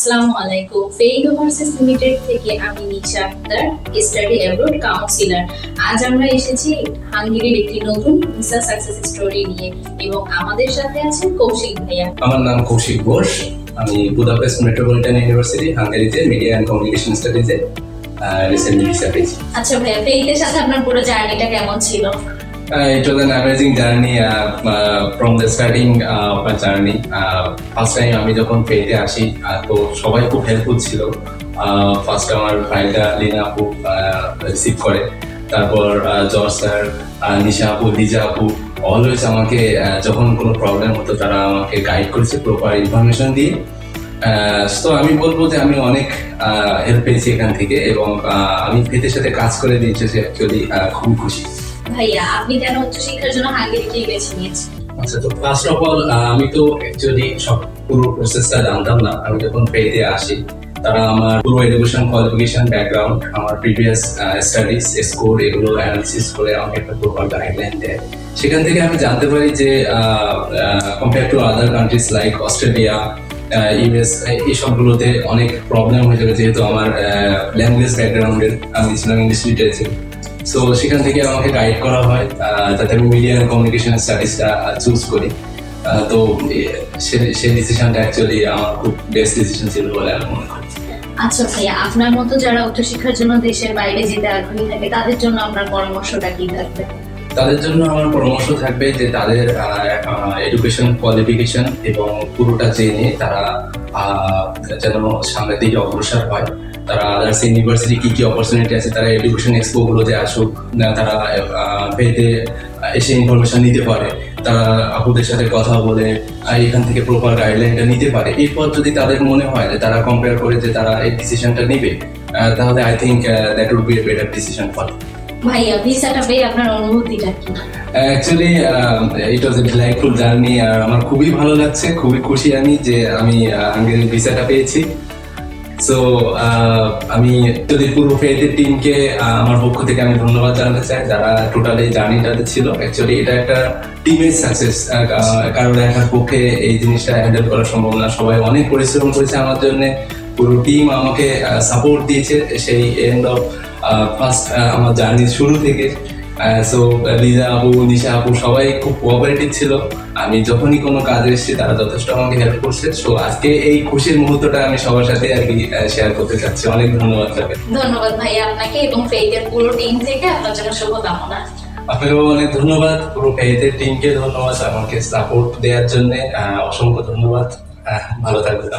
আসসালামু আলাইকুম। ফেইদ overseas limited থেকে আমি নিশা আক্তার, স্টাডি অ্যাব্রোড কাউন্সিলর। আজ আমরা এসেছি হাঙ্গেরির একটি নতুন ভিসা সাকসেস স্টোরি নিয়ে এবং আমাদের সাথে আছেন কৌশিক ভাইয়া। আমার নাম কৌশিক ঘোষ। আমি বুদাপেস্ট মেট্রোপলিটন ইউনিভার্সিটি হাঙ্গেরিতে মিডিয়া অ্যান্ড কমিউনিকেশন স্টাডিজে রিসেন্টলি ভিসা পেয়েছি। আচ্ছা ভাইয়া, ফেইদের সাথে আপনার পুরো জার্নিটা কেমন ছিল? It was an amazing journey from the starting of my journey. First time আমি যখন ফেইতে আসি তো সবাই খুব হেল্পফুল ছিল। ফার্স্ট আমার ফাইলটা লিনা আপু রিসিভ করে, তারপর জর্জ স্যার, নিশা আপু, লিজা আপু অলওয়েজ আমাকে যখন কোনো প্রবলেম হতো তারা আমাকে গাইড করেছে প্রপার ইনফরমেশন দিয়ে। তো আমি বলবো যে আমি অনেক হেল্প পেয়েছি এখান থেকে এবং আমি ফেইতের সাথে কাজ করে দিয়েছি, অ্যাকচুয়ালি খুবই খুশি। ভাইয়া, আপনি কেন উচ্চশিক্ষার জন্য হাঙ্গেরিকে বেছে নিয়েছেন? আচ্ছা, তো ফার্স্ট অফ অল আমি তো অ্যাকচুয়ালি সব পুরো প্রসেসটা জানতাম না। আমি যখন ফেইতে আসি তারা আমার পুরো এডুকেশন কোয়ালিফিকেশন ব্যাকগ্রাউন্ড, আমার প্রিভিয়াস স্টাডিজ স্কোর এগুলো অ্যানালিসিস করে আমাকে একটা প্রপার গাইডলাইন দেয়। সেখান থেকে আমি জানতে পারি যে compare to other countries like Australia, US, এইসবগুলোতে অনেক প্রবলেম হয়ে যাবে, যেহেতু আমার ল্যাঙ্গুয়েজ ব্যাকগ্রাউন্ডের, আমি ছিলাম ইংলিশ লিটারেচার। সো সেখান থেকে আমাকে গাইড করা হয় যাতে আমি মিডিয়া অ্যান্ড কমিউনিকেশন স্টাডিজটা চুজ করি। তো সেই ডিসিশনটা অ্যাকচুয়ালি আমার খুব বেস্ট ডিসিশন ছিল বলে আমি মনে করি। আচ্ছা ভাইয়া, আপনার মতো যারা উচ্চশিক্ষার জন্য দেশের বাইরে যেতে আগ্রহী থাকে তাদের জন্য আপনার পরামর্শটা কি থাকবে? তাদের জন্য আমার পরামর্শ থাকবে যে তাদের এডুকেশন কোয়ালিফিকেশন এবং পুরোটা জেনে তারা যেন সামনের দিকে অগ্রসর হয়। তারা আদার্স ইউনিভার্সিটি কি কি অপরচুনিটি আছে, তারা এডুকেশন এক্সপোগুলোতে আসুক, তারা পেতে এসে ইনফরমেশন নিতে পারে, তারা আপুদের সাথে কথা বলে এখান থেকে প্রপার গাইডলাইনটা নিতে পারে। এরপর যদি তাদের মনে হয় যে তারা কম্পেয়ার করে যে তারা এই ডিসিশনটা নেবে, তাহলে I think that would be a better decision for. ভাইয়া, ভিসাটা পেয়ে আপনার অনুভূতিটা কি? Actually it was a delightful journey, আর আমার খুবই ভালো লাগছে, খুবই খুশি আমি যে আমি হাঙ্গেরির ভিসাটা পেয়েছি। সো আমি যদি পুরো ফেইদের টিমকে আমার পক্ষ থেকে আমি ধন্যবাদ জানাতে চাই, যারা টোটাল এই জার্নিটাতে ছিল। অ্যাকচুয়ালি এটা একটা টিমের সাকসেস, কারণ একার পক্ষে এই জিনিসটা হ্যান্ডেল করা সম্ভব না। সবাই অনেক পরিশ্রম করেছে আমার জন্য, পুরো টিম আমাকে সাপোর্ট দিয়েছে সেই এন্ড অফ ফার্স্ট আমার জার্নির শুরু থেকে। সো লিজা আপু, নিশা আপু সবাই খুব কোঅপারেটিভ ছিল। আমি যখনই কোনো কাজে এসেছি তারা যথেষ্ট আমাকে হেল্প করছে। সো আজকে এই খুশির মুহূর্তটা আমি সবার সাথে আর কি শেয়ার করতে চাচ্ছি। অনেক ধন্যবাদ। ধন্যবাদ ভাইয়া আপনাকে এবং ফেইদের পুরো টিম থেকে আপনার জন্য শুভকামনা। আপনাকেও অনেক ধন্যবাদ, পুরো ফেইদের টিমকে ধন্যবাদ আমাকে সাপোর্ট দেওয়ার জন্য, অসংখ্য ধন্যবাদ। ভালো থাকবেন।